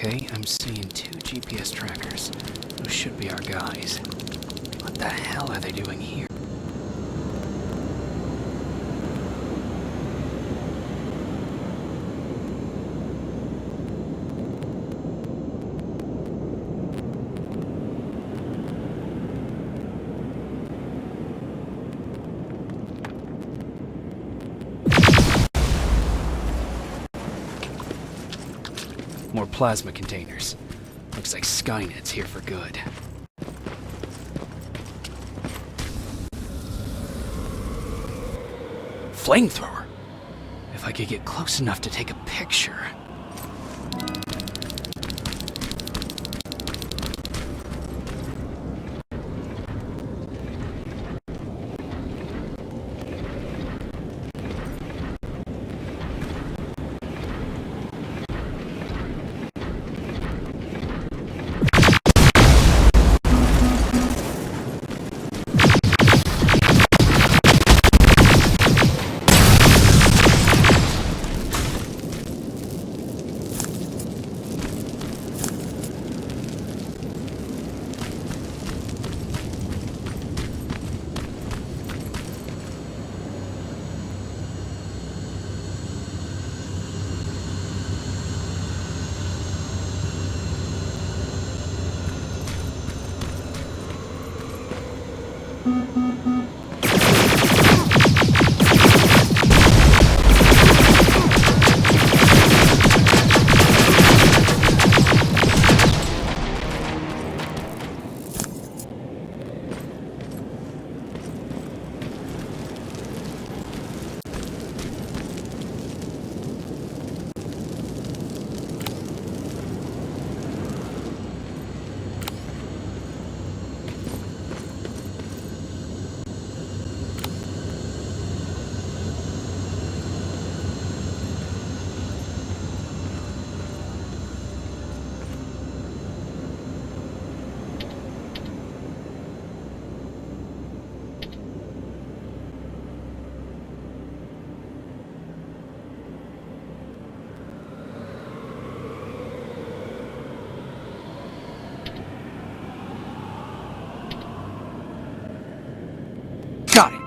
Okay, I'm seeing 2 GPS trackers. Those should be our guys. What the hell are they doing here? More plasma containers. Looks like Skynet's here for good. Flamethrower? If I could get close enough to take a picture. Got it!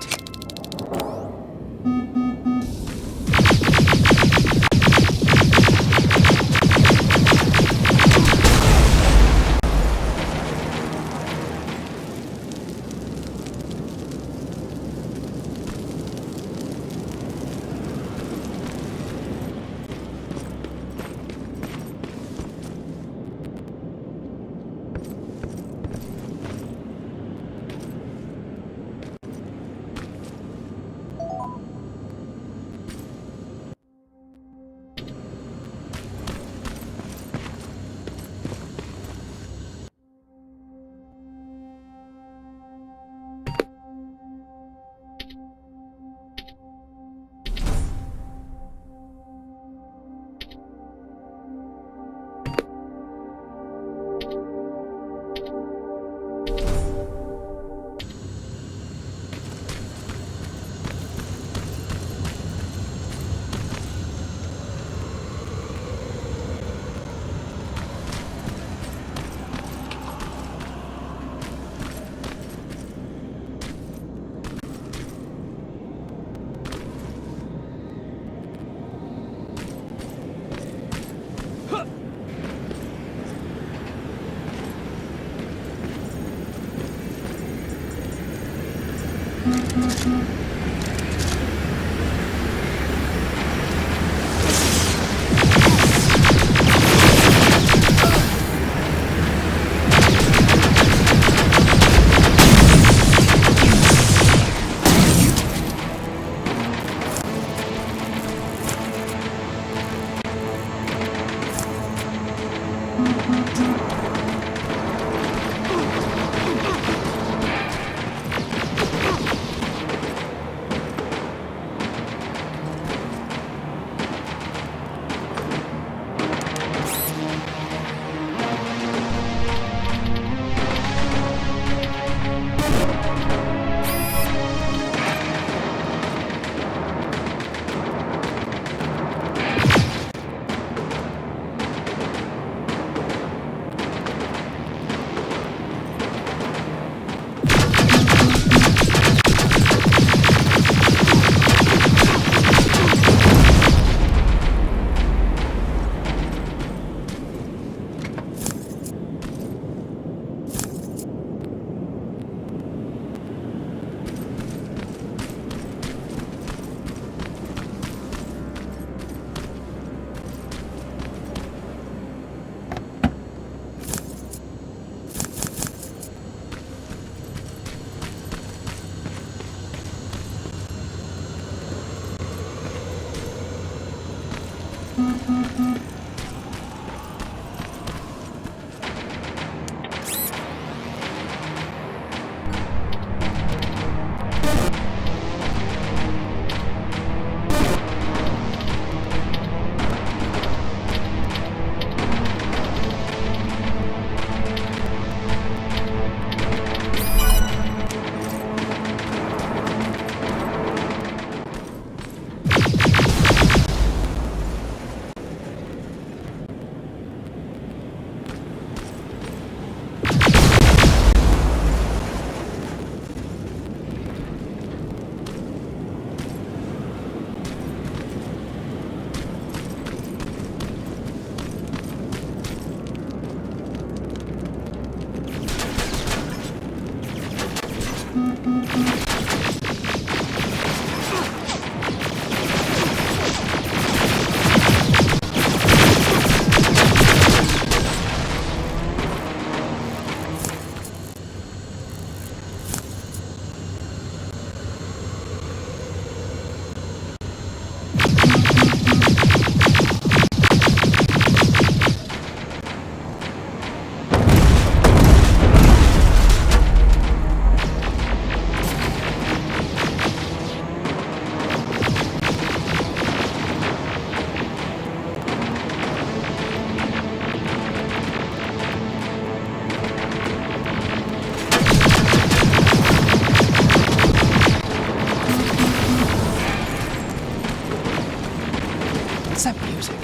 What's that music?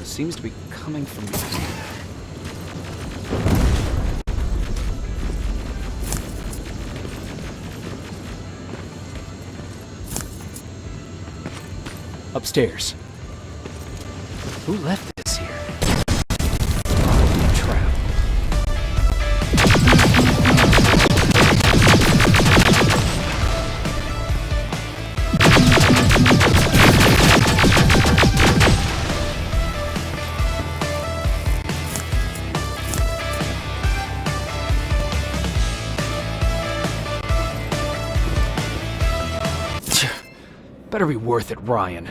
Seems to be coming from behind. Upstairs. Who left this here? Probably a trap. Better be worth it, Ryan.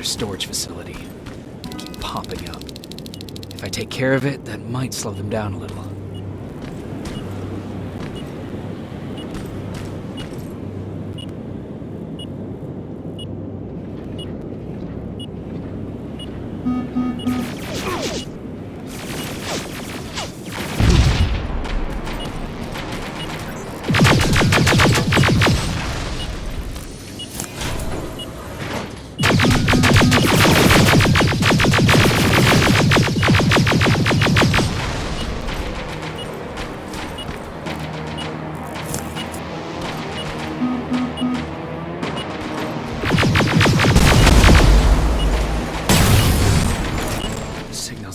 storage facility. They keep popping up. If I take care of it, that might slow them down a little.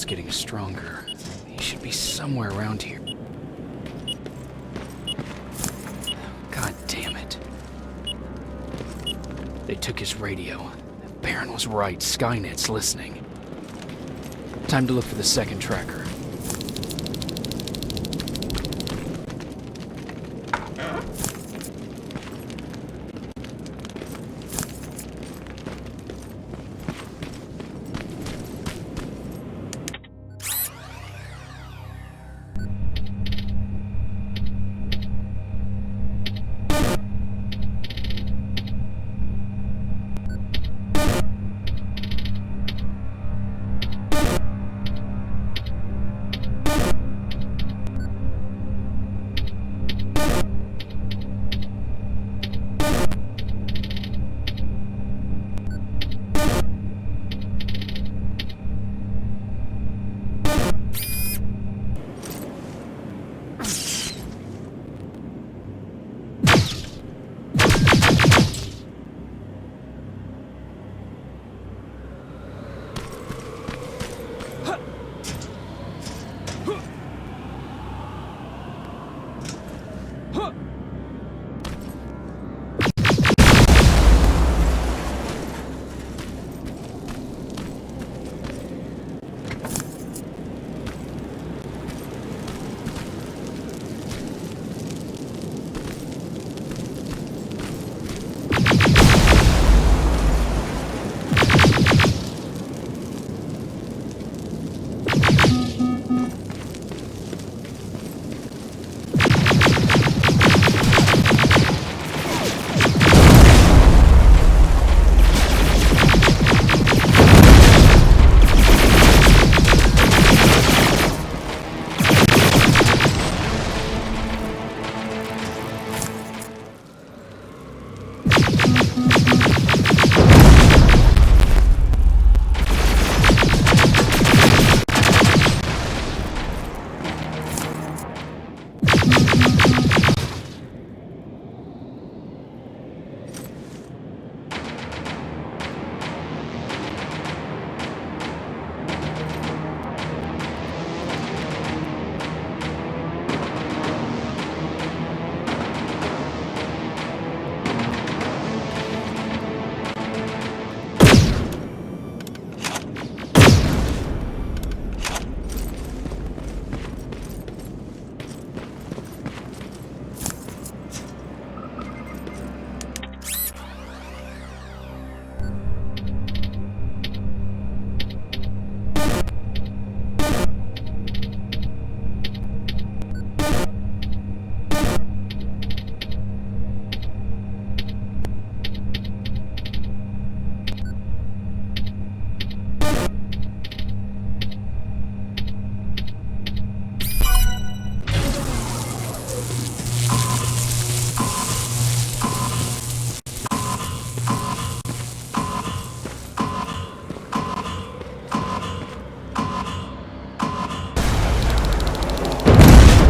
Getting stronger. He should be somewhere around here. God damn it. They took his radio. Baron was right. Skynet's listening. Time to look for the second tracker.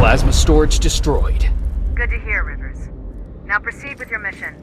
Plasma storage destroyed. Good to hear, Rivers. Now proceed with your mission.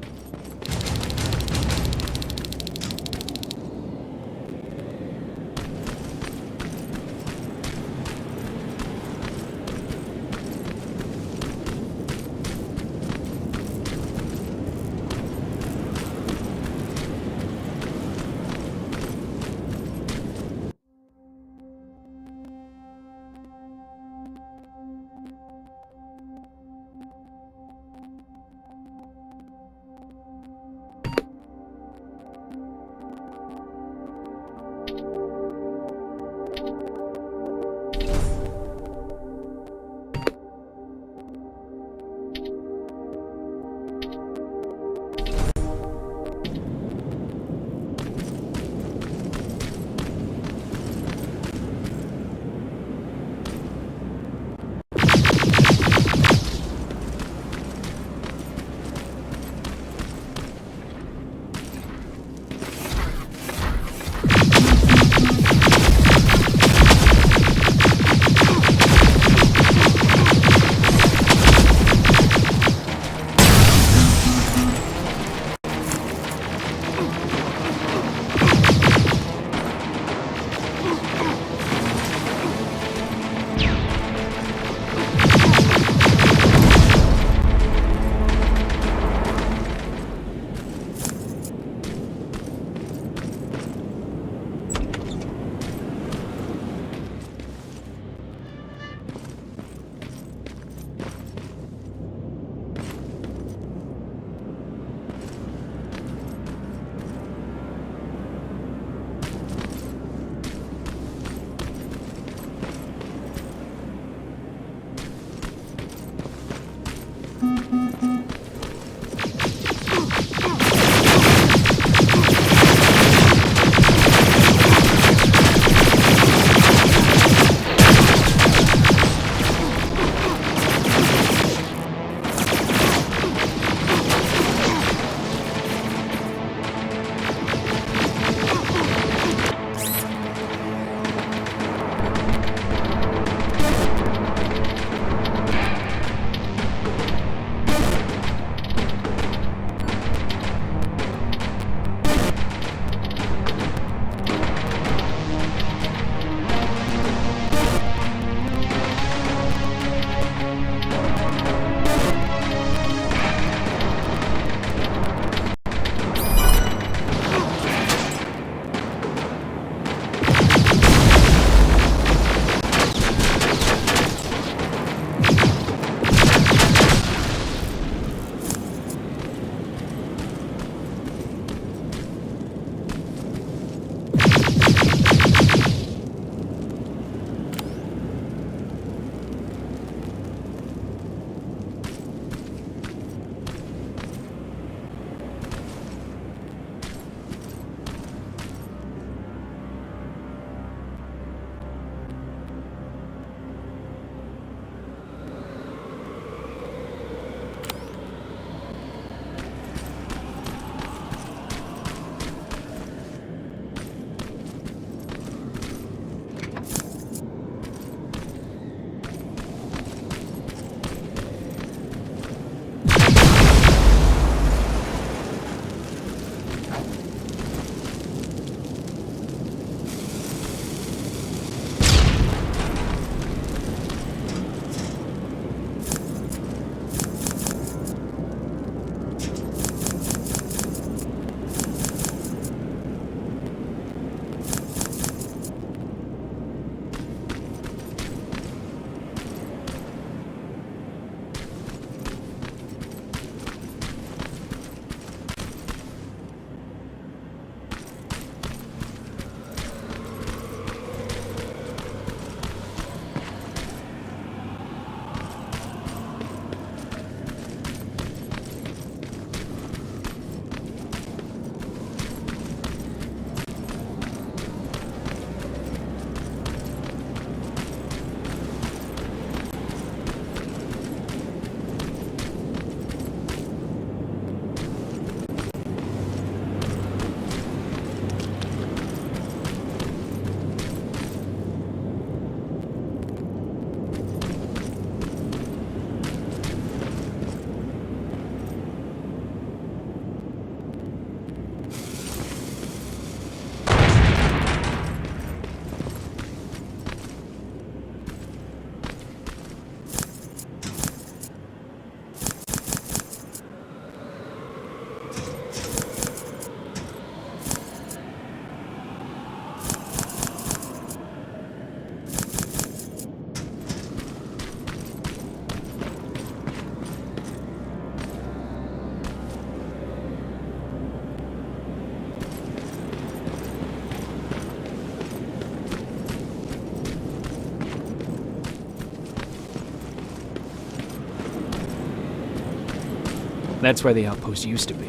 That's where the outpost used to be.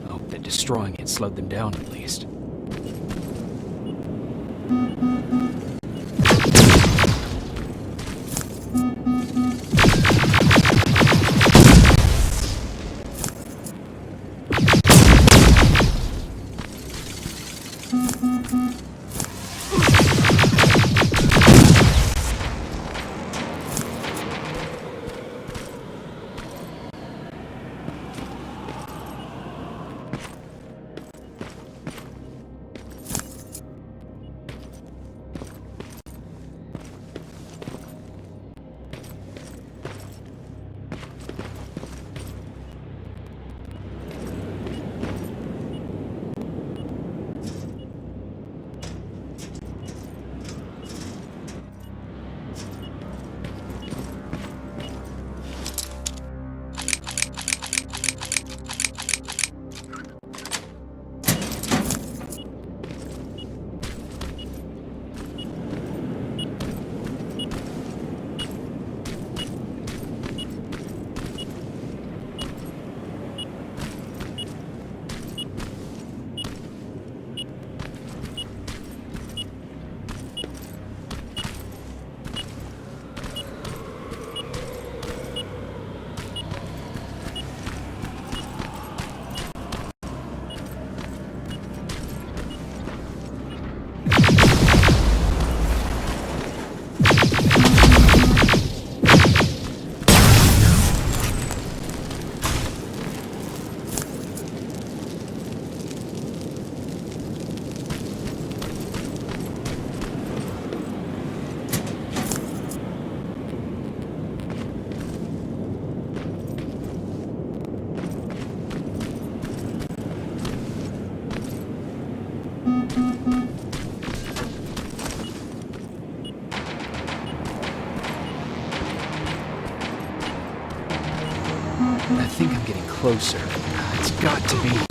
I hope that destroying it slowed them down at least. I think I'm getting closer. It's got to be here.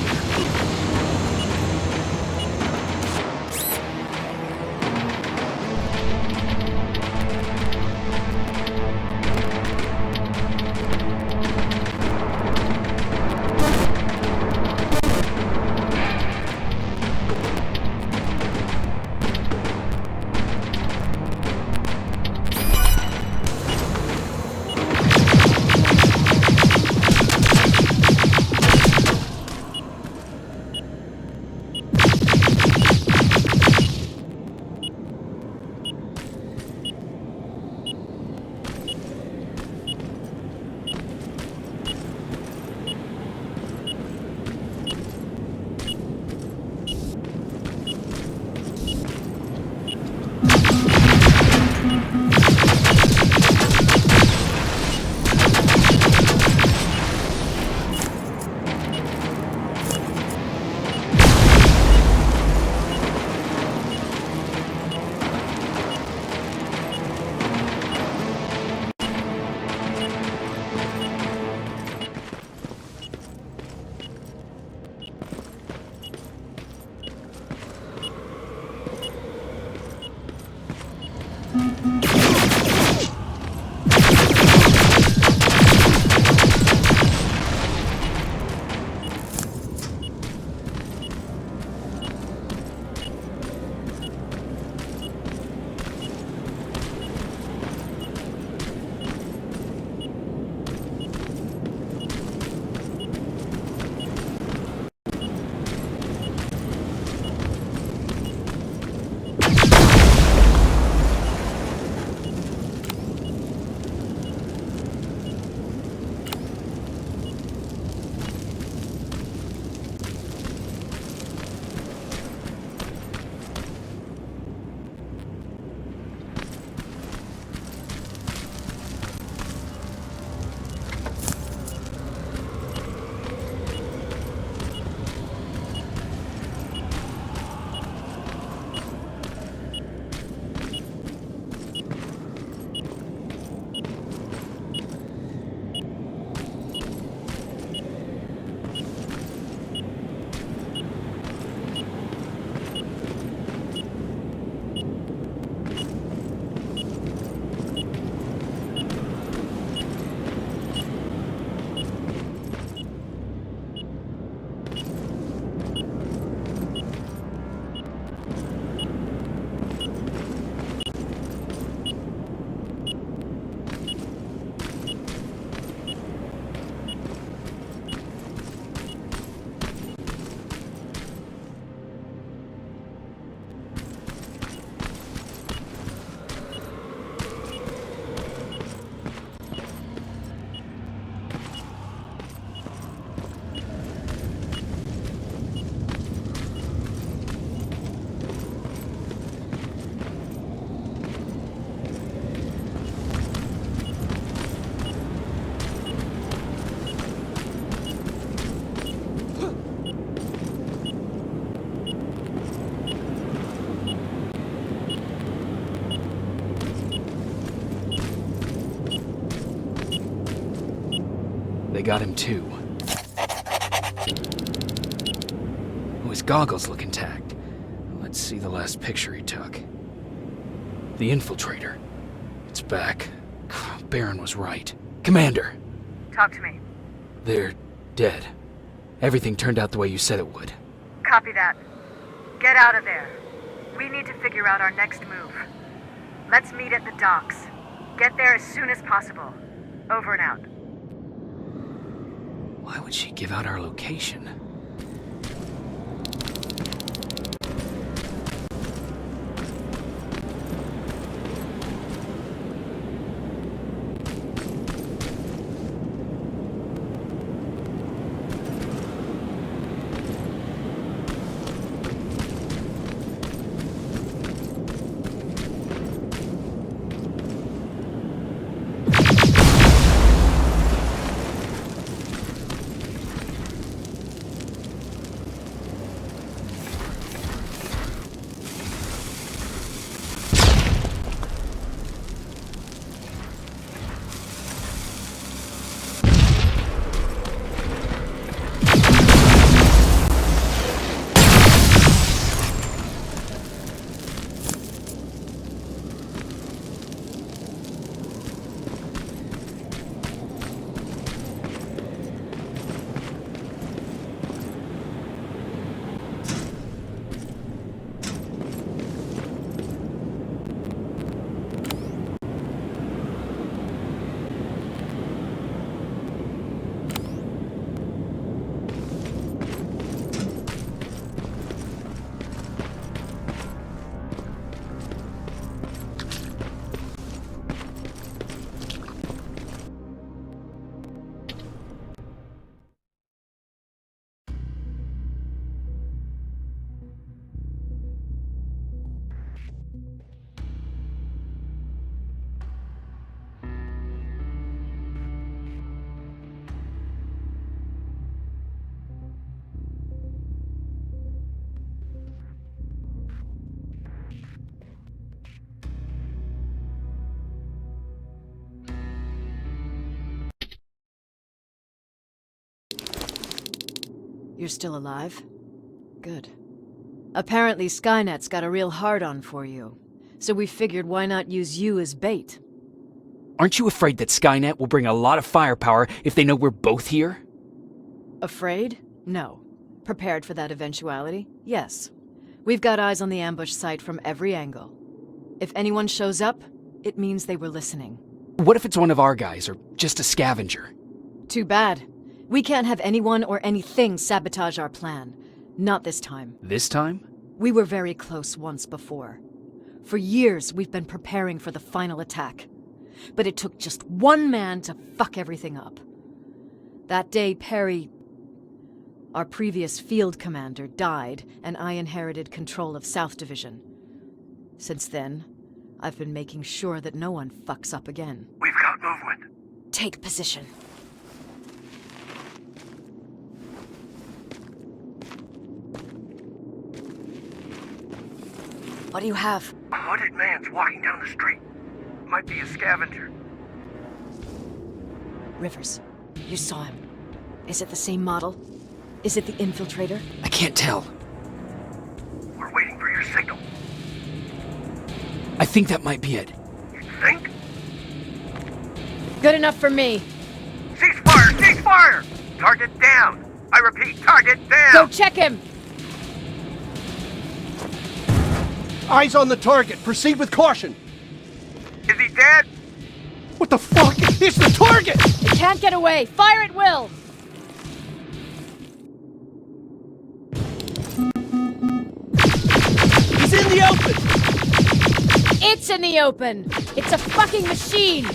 They got him too. Oh, his goggles look intact. Let's see the last picture he took. The infiltrator. It's back. Baron was right. Commander! Talk to me. They're dead. Everything turned out the way you said it would. Copy that. Get out of there. We need to figure out our next move. Let's meet at the docks. Get there as soon as possible. Over and out. Why would she give out our location? You're still alive? Good. Apparently Skynet's got a real hard-on for you, so we figured why not use you as bait. Aren't you afraid that Skynet will bring a lot of firepower if they know we're both here? Afraid? No. Prepared for that eventuality? Yes. We've got eyes on the ambush site from every angle. If anyone shows up, it means they were listening. What if it's one of our guys, or just a scavenger? Too bad. We can't have anyone or anything sabotage our plan. Not this time. This time? We were very close once before. For years, we've been preparing for the final attack. But it took just one man to fuck everything up. That day, Perry, our previous field commander, died, and I inherited control of South Division. Since then, I've been making sure that no one fucks up again. We've got movement. Take position. What do you have? A hooded man's walking down the street. Might be a scavenger. Rivers, you saw him. Is it the same model? Is it the infiltrator? I can't tell. We're waiting for your signal. I think that might be it. You think? Good enough for me. Cease fire! Cease fire! Target down! I repeat, target down! Go check him! Eyes on the target. Proceed with caution. Is he dead? What the fuck? It's the target! It can't get away. Fire at will! He's in the open! It's in the open! It's a fucking machine!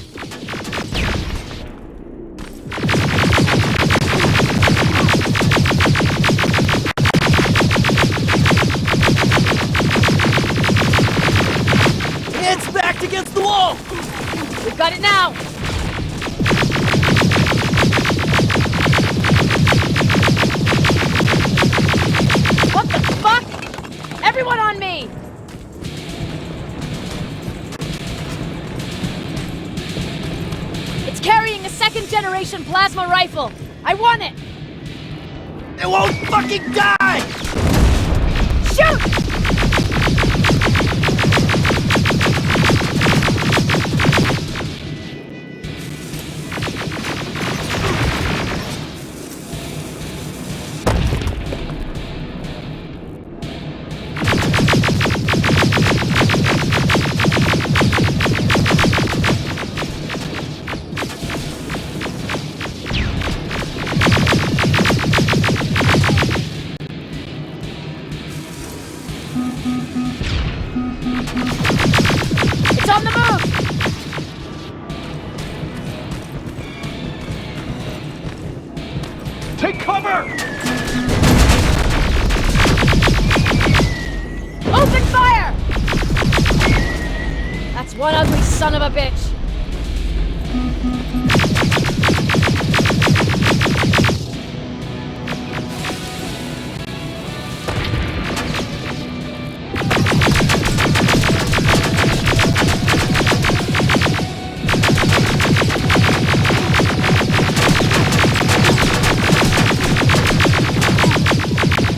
It's backed against the wall! We've got it now! What the fuck? Everyone on me! generation plasma rifle! I want it! It won't fucking die! Shoot! It's on the move! Take cover! Open fire! That's one ugly son of a bitch.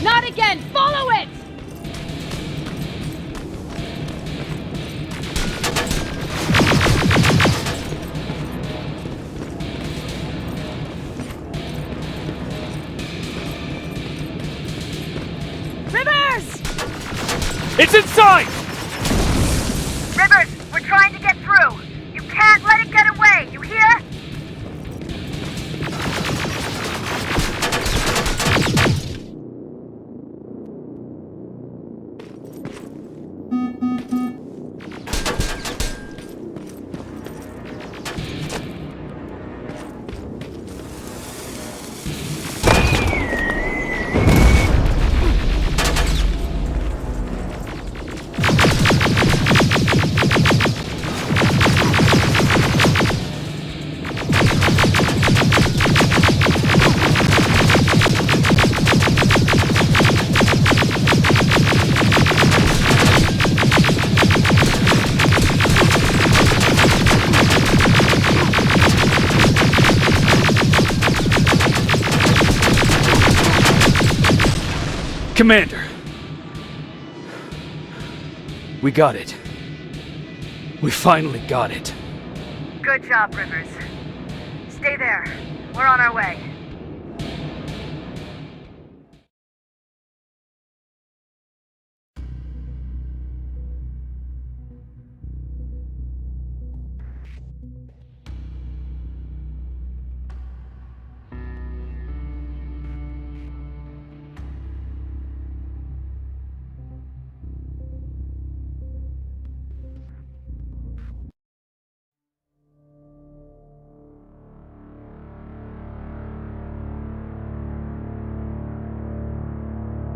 Not again! Follow it! Rivers! It's inside! Rivers, we're trying to get through. You can't let it get away, you hear? Commander! We got it. We finally got it. Good job, Rivers. Stay there. We're on our way.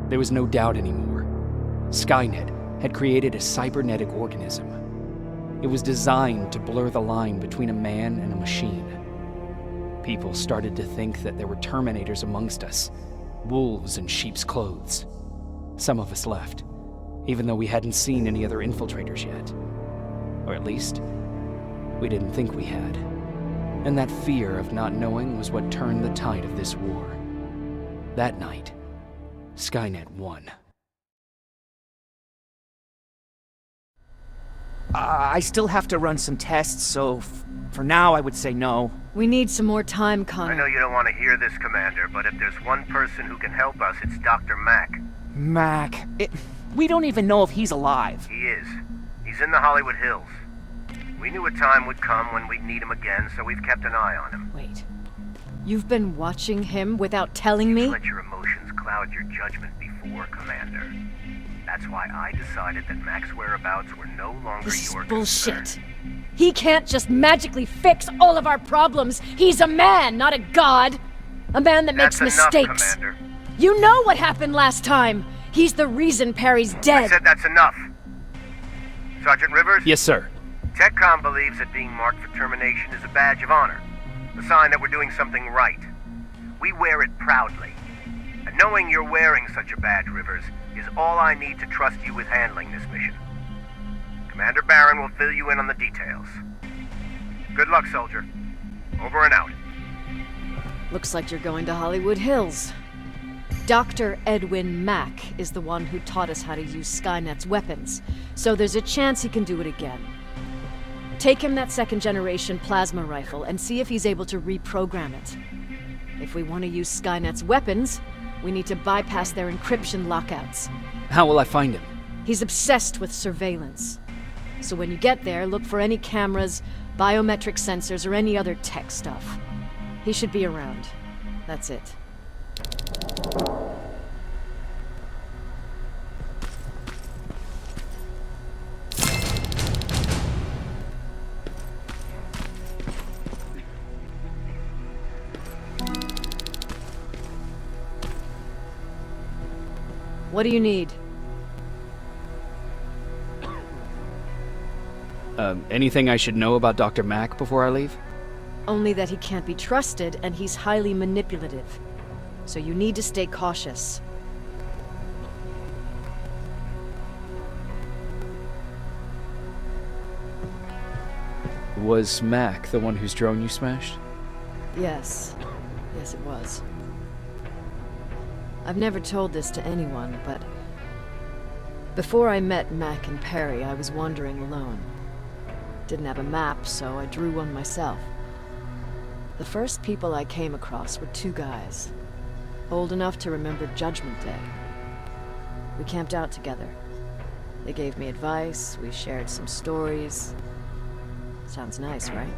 There was no doubt anymore. Skynet had created a cybernetic organism. It was designed to blur the line between a man and a machine. People started to think that there were Terminators amongst us, wolves in sheep's clothes. Some of us left, even though we hadn't seen any other infiltrators yet. Or at least, we didn't think we had. And that fear of not knowing was what turned the tide of this war. That night, Skynet won. I still have to run some tests, so for now I would say no. We need some more time, I Connor. know you don't want to hear this, Commander, but if there's one person who can help us, it's Dr. Mack. Mac, we don't even know if he's alive. He is. He's in the Hollywood Hills. We knew a time would come when we'd need him again, so we've kept an eye on him. Wait. You've been watching him without telling me? Let your emotions cloud your judgment before, Commander. That's why I decided that Mack's whereabouts were no longer This is your bullshit. concern. He can't just magically fix all of our problems. He's a man, not a god. A man that makes That's enough, mistakes. Commander. You know what happened last time. He's the reason Perry's I dead. said that's enough. Sergeant Rivers? Yes, sir. TechCom believes that being marked for termination is a badge of honor, a sign that we're doing something right. We wear it proudly. And knowing you're wearing such a badge, Rivers, is all I need to trust you with handling this mission. Commander Barron will fill you in on the details. Good luck, soldier. Over and out. Looks like you're going to Hollywood Hills. Dr. Edwin Mack is the one who taught us how to use Skynet's weapons, so there's a chance he can do it again. Take him that second-generation plasma rifle and see if he's able to reprogram it. If we want to use Skynet's weapons, we need to bypass their encryption lockouts. How will I find him? He's obsessed with surveillance. So when you get there, look for any cameras, biometric sensors, or any other tech stuff. He should be around. That's it. What do you need? Anything I should know about Dr. Mack before I leave? Only that he can't be trusted and he's highly manipulative. So you need to stay cautious. Was Mack the one whose drone you smashed? Yes. Yes, it was. I've never told this to anyone, but before I met Mac and Perry, I was wandering alone. Didn't have a map, so I drew one myself. The first people I came across were two guys, old enough to remember Judgment Day. We camped out together. They gave me advice, we shared some stories. Sounds nice, right?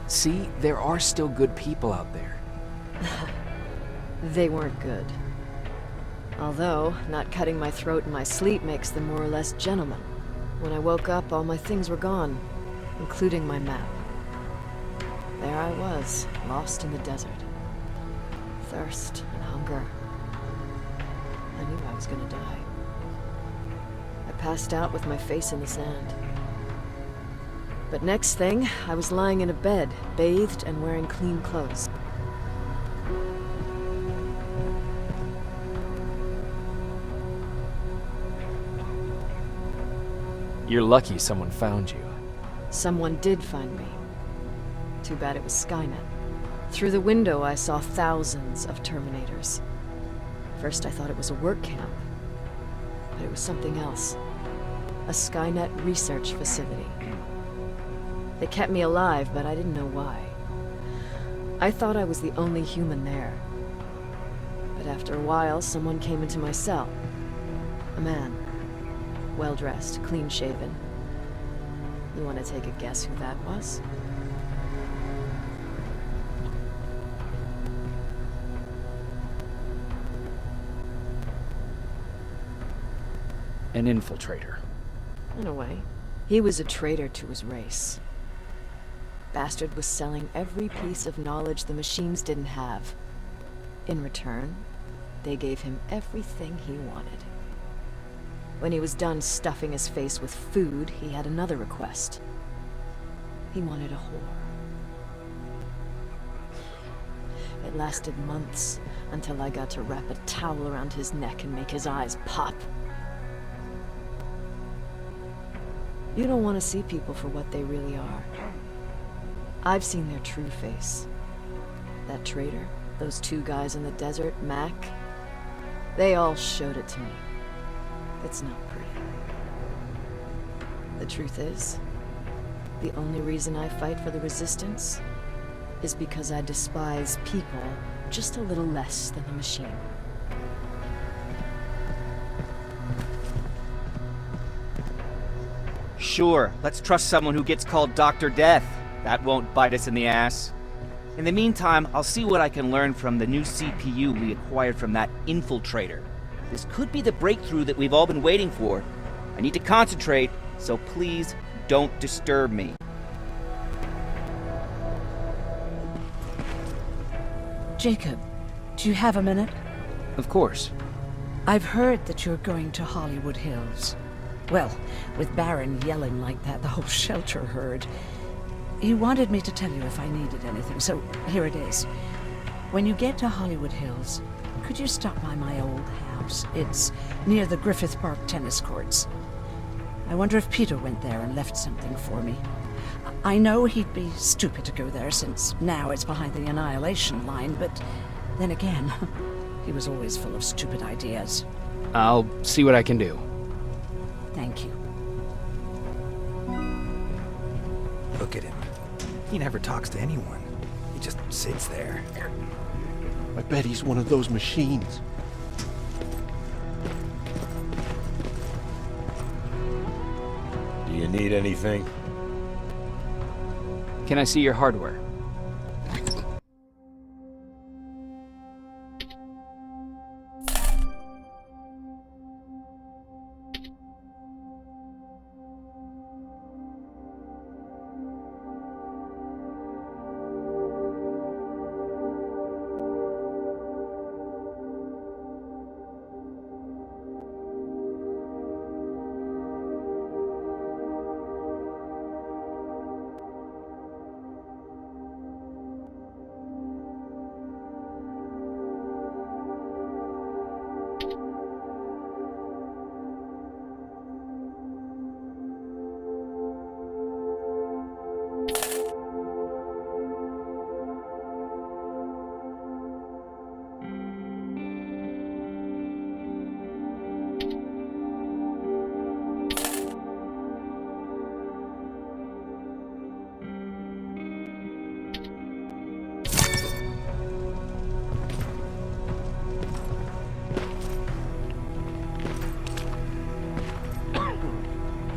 See, there are still good people out there. They weren't good. Although, not cutting my throat in my sleep makes them more or less gentlemen. When I woke up, all my things were gone, including my map. There I was, lost in the desert. Thirst and hunger. I knew I was gonna die. I passed out with my face in the sand. But next thing, I was lying in a bed, bathed and wearing clean clothes. You're lucky someone found you. Someone did find me. Too bad it was Skynet. Through the window, I saw thousands of Terminators. First, I thought it was a work camp. But it was something else. A Skynet research facility. They kept me alive, but I didn't know why. I thought I was the only human there. But after a while, someone came into my cell. A man. Well-dressed, clean-shaven. You want to take a guess who that was? An infiltrator. In a way. He was a traitor to his race. Bastard was selling every piece of knowledge the machines didn't have. In return, they gave him everything he wanted. When he was done stuffing his face with food, he had another request. He wanted a whore. It lasted months, until I got to wrap a towel around his neck and make his eyes pop. You don't want to see people for what they really are. I've seen their true face. That traitor, those two guys in the desert, Mac, they all showed it to me. It's not pretty. The truth is, the only reason I fight for the Resistance is because I despise people just a little less than the machine. Sure, let's trust someone who gets called Dr. Death. That won't bite us in the ass. In the meantime, I'll see what I can learn from the new CPU we acquired from that infiltrator. This could be the breakthrough that we've all been waiting for. I need to concentrate, so please don't disturb me. Jacob, do you have a minute? Of course. I've heard that you're going to Hollywood Hills. Well, with Baron yelling like that, the whole shelter heard. He wanted me to tell you if I needed anything, so here it is. When you get to Hollywood Hills, could you stop by my old house? house. It's near the Griffith Park tennis courts. I wonder if Peter went there and left something for me. I know he'd be stupid to go there since now it's behind the Annihilation Line, but then again, he was always full of stupid ideas. I'll see what I can do. Thank you. Look at him. He never talks to anyone. He just sits there. I bet he's one of those machines. Do you need anything? Can I see your hardware?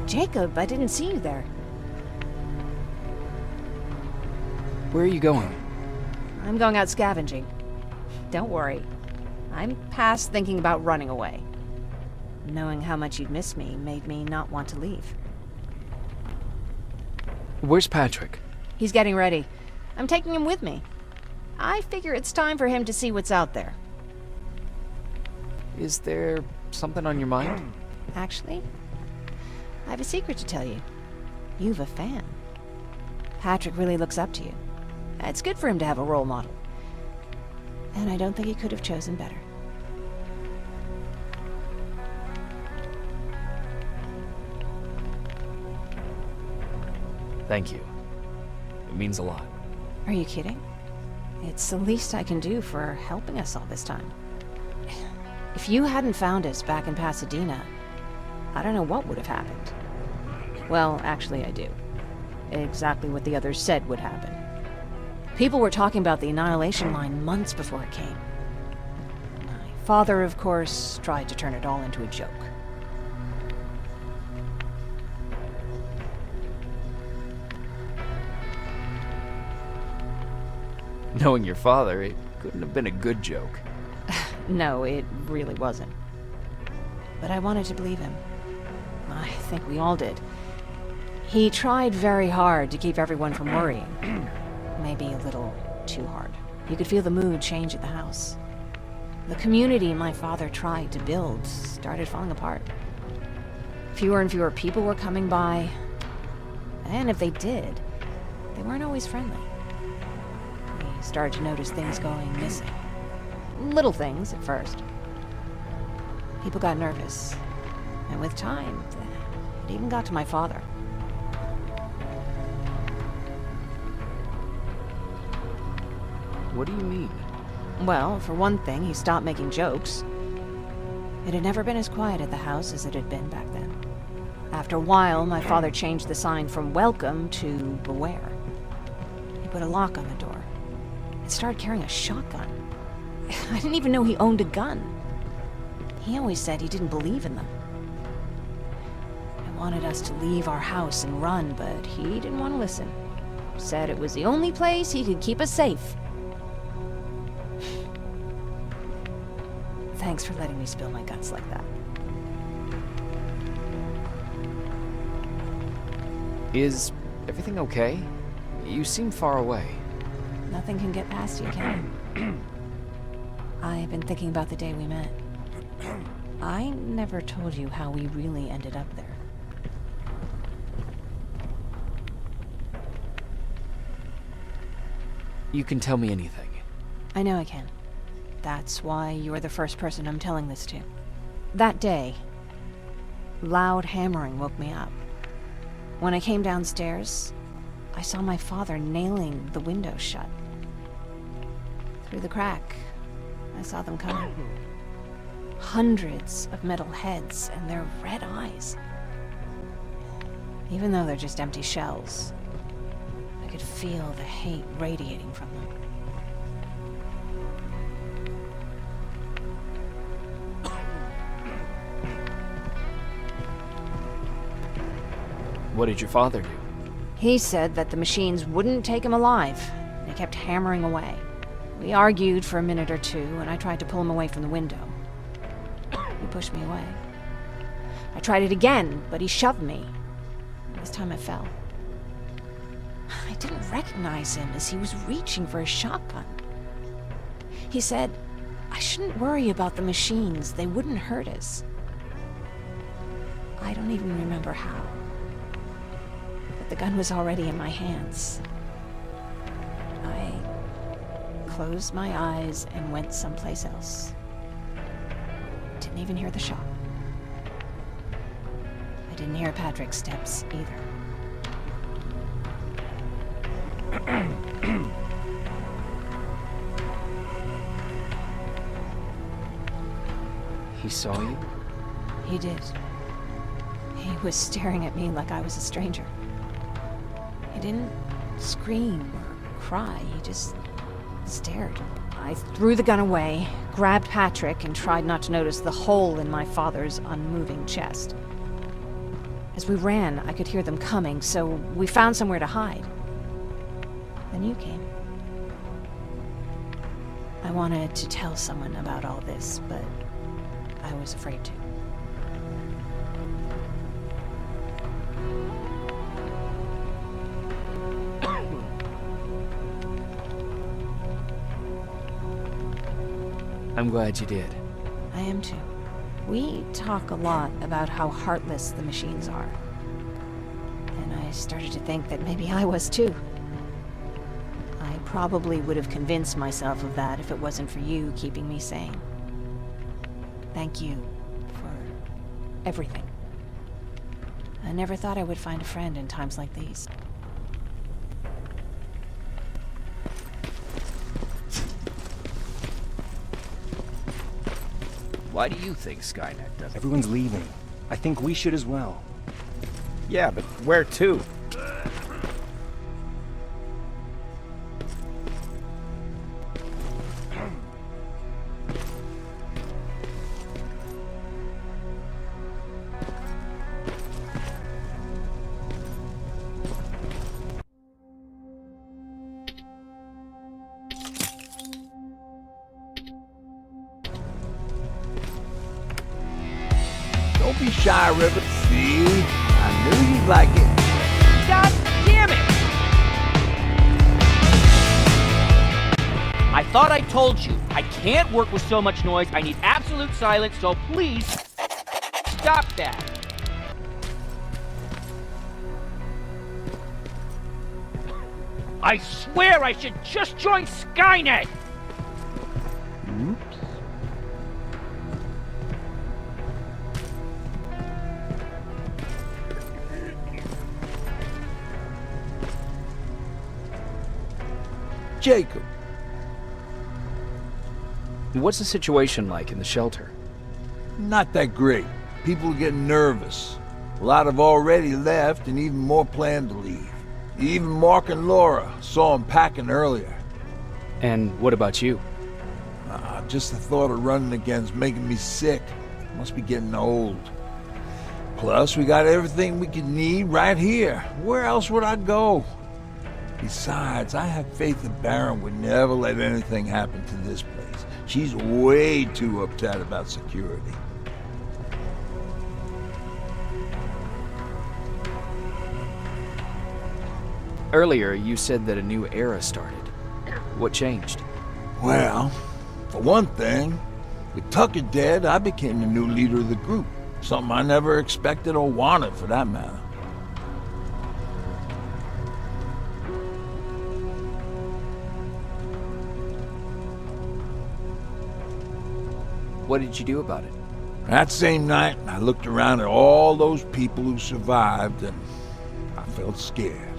Jacob, I didn't see you there. Where are you going? I'm going out scavenging. Don't worry. I'm past thinking about running away. Knowing how much you'd miss me made me not want to leave. Where's Patrick? He's getting ready. I'm taking him with me. I figure it's time for him to see what's out there. Is there something on your mind? Actually, I have a secret to tell you. You've a fan. Patrick really looks up to you. It's good for him to have a role model. And I don't think he could have chosen better. Thank you. It means a lot. Are you kidding? It's the least I can do for helping us all this time. If you hadn't found us back in Pasadena, I don't know what would have happened. Well, actually I do. Exactly what the others said would happen. People were talking about the Annihilation Line months before it came. My father, of course, tried to turn it all into a joke. Knowing your father, it couldn't have been a good joke. No, it really wasn't. But I wanted to believe him. I think we all did. He tried very hard to keep everyone from worrying. Maybe a little too hard. You could feel the mood change at the house. The community my father tried to build started falling apart. Fewer and fewer people were coming by. And if they did, they weren't always friendly. We started to notice things going missing. Little things at first. People got nervous. And with time, it even got to my father. What do you mean? Well, for one thing, he stopped making jokes. It had never been as quiet at the house as it had been back then. After a while, my father changed the sign from welcome to beware. He put a lock on the door and started carrying a shotgun. I didn't even know he owned a gun. He always said he didn't believe in them. He wanted us to leave our house and run, but he didn't want to listen. Said it was the only place he could keep us safe. Thanks for letting me spill my guts like that. Is everything okay? You seem far away. Nothing can get past you, can it? I've been thinking about the day we met. I never told you how we really ended up there. You can tell me anything. I know I can. That's why you're the first person I'm telling this to. That day, loud hammering woke me up. When I came downstairs, I saw my father nailing the window shut. Through the crack, I saw them coming. Hundreds of metal heads and their red eyes. Even though they're just empty shells, I could feel the hate radiating from them. What did your father do? He said that the machines wouldn't take him alive. They kept hammering away. We argued for a minute or two, and I tried to pull him away from the window. He pushed me away. I tried it again, but he shoved me. This time I fell. I didn't recognize him as he was reaching for his shotgun. He said, I shouldn't worry about the machines. They wouldn't hurt us. I don't even remember how. But the gun was already in my hands. I closed my eyes and went someplace else. Didn't even hear the shot. I didn't hear Patrick's steps either. He saw you? He did. He was staring at me like I was a stranger. He didn't scream or cry, he just stared. I threw the gun away, grabbed Patrick, and tried not to notice the hole in my father's unmoving chest. As we ran, I could hear them coming, so we found somewhere to hide. Then you came. I wanted to tell someone about all this, but I was afraid to. I'm glad you did. I am too. We talk a lot about how heartless the machines are. And I started to think that maybe I was too. I probably would have convinced myself of that if it wasn't for you keeping me sane. Thank you for everything. I never thought I would find a friend in times like these. Why do you think Skynet does it? Everyone's leaving. I think we should as well. Yeah, but where to? Don't be shy, River. See? I knew you'd like it. God damn it! I thought I told you. I can't work with so much noise. I need absolute silence, so please stop that. I swear I should just join Skynet! Oops. Jacob. What's the situation like in the shelter? Not that great. People are getting nervous. A lot have already left, and even more plan to leave. Even Mark and Laura saw them packing earlier. And what about you? Just the thought of running again's making me sick. Must be getting old. Plus, we got everything we could need right here. Where else would I go? Besides, I have faith that Baron would never let anything happen to this place. She's way too uptight about security. Earlier, you said that a new era started. What changed? Well, for one thing, with Tucker dead, I became the new leader of the group. Something I never expected or wanted, for that matter. What did you do about it? That same night, I looked around at all those people who survived, and I felt scared.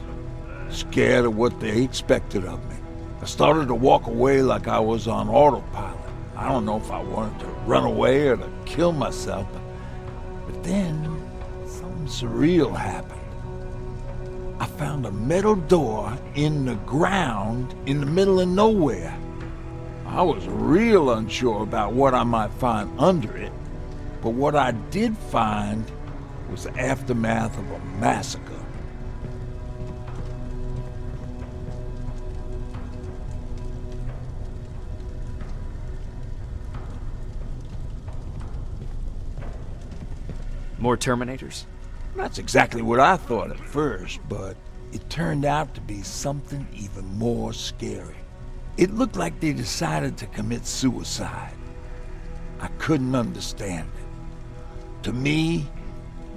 Scared of what they expected of me. I started to walk away like I was on autopilot. I don't know if I wanted to run away or to kill myself, but then something surreal happened. I found a metal door in the ground in the middle of nowhere. I was real unsure about what I might find under it, but what I did find was the aftermath of a massacre. More Terminators? That's exactly what I thought at first, but it turned out to be something even more scary. It looked like they decided to commit suicide. I couldn't understand it. To me,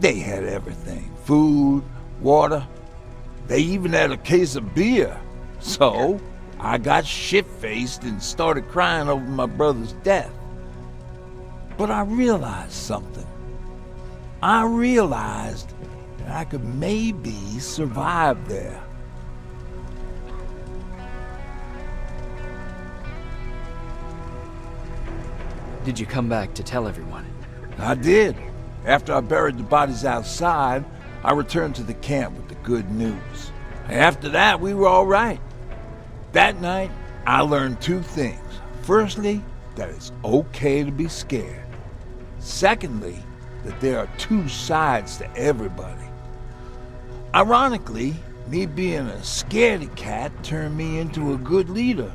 they had everything. Food, water. They even had a case of beer. So, I got shit-faced and started crying over my brother's death. But I realized something. I realized that I could maybe survive there. Did you come back to tell everyone? I did. After I buried the bodies outside, I returned to the camp with the good news. After that, we were all right. That night, I learned two things. Firstly, that it's okay to be scared. Secondly, that there are two sides to everybody. Ironically, me being a scaredy cat turned me into a good leader.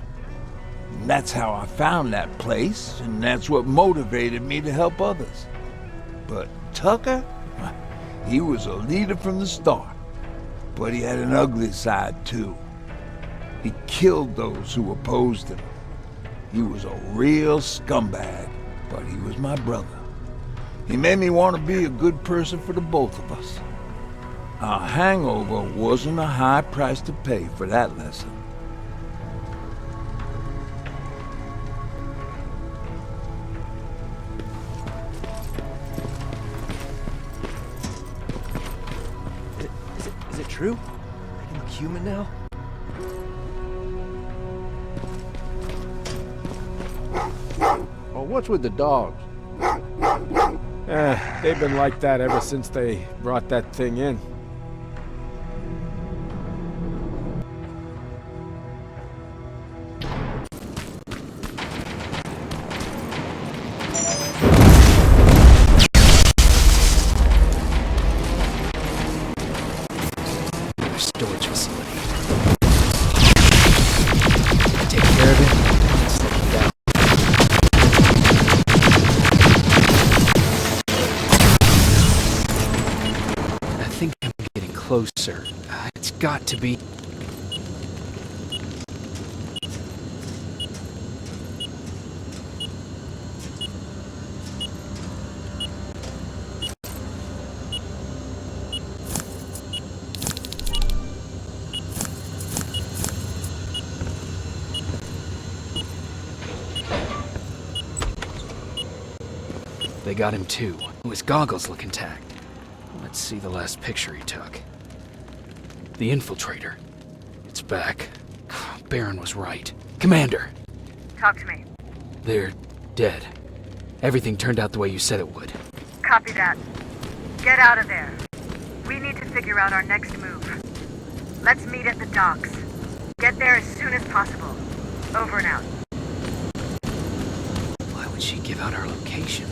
And that's how I found that place, and that's what motivated me to help others. But Tucker, he was a leader from the start, but he had an ugly side too. He killed those who opposed him. He was a real scumbag, but he was my brother. He made me want to be a good person for the both of us. A hangover wasn't a high price to pay for that lesson. Is it true? I can look human now? Well, what's with the dogs? They've been like that ever since they brought that thing in. Their storage facility. Take care of it. Slow it down. I think I'm getting closer. It's got to be. They got him too. His goggles look intact. Let's see the last picture he took. The infiltrator. It's back. Baron was right. Commander! Talk to me. They're dead. Everything turned out the way you said it would. Copy that. Get out of there. We need to figure out our next move. Let's meet at the docks. Get there as soon as possible. Over and out. Why would she give out our location?